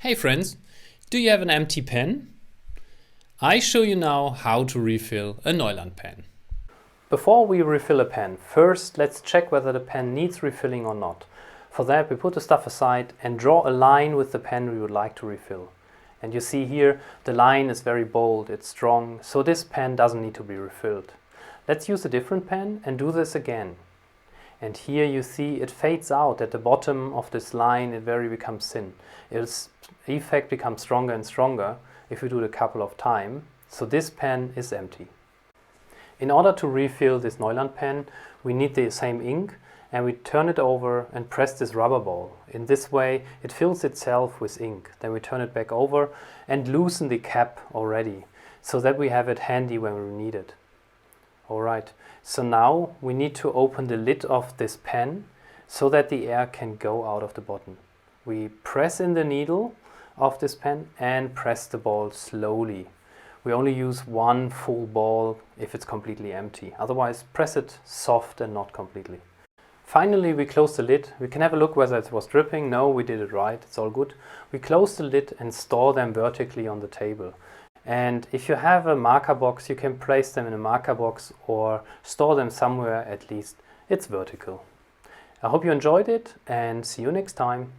Hey friends, do you have an empty pen? I show you now how to refill a Neuland pen. Before we refill a pen, first let's check whether the pen needs refilling or not. For that we put the stuff aside and draw a line with the pen we would like to refill. And you see here the line is very bold, it's strong, so this pen doesn't need to be refilled. Let's use a different pen and do this again. And here you see it fades out at the bottom of this line, it very becomes thin. Its effect becomes stronger and stronger if we do it a couple of times. So this pen is empty. In order to refill this Neuland pen, we need the same ink and we turn it over and press this rubber ball. In this way it fills itself with ink. Then we turn it back over and loosen the cap already so that we have it handy when we need it. Alright, so now we need to open the lid of this pen so that the air can go out of the bottom. We press in the needle of this pen and press the ball slowly. We only use one full ball if it's completely empty. Otherwise, press it soft and not completely. Finally, we close the lid. We can have a look whether it was dripping. No, we did it right. It's all good. We close the lid and store them vertically on the table. And if you have a marker box, you can place them in a marker box or store them somewhere at least it's vertical. I hope you enjoyed it and see you next time.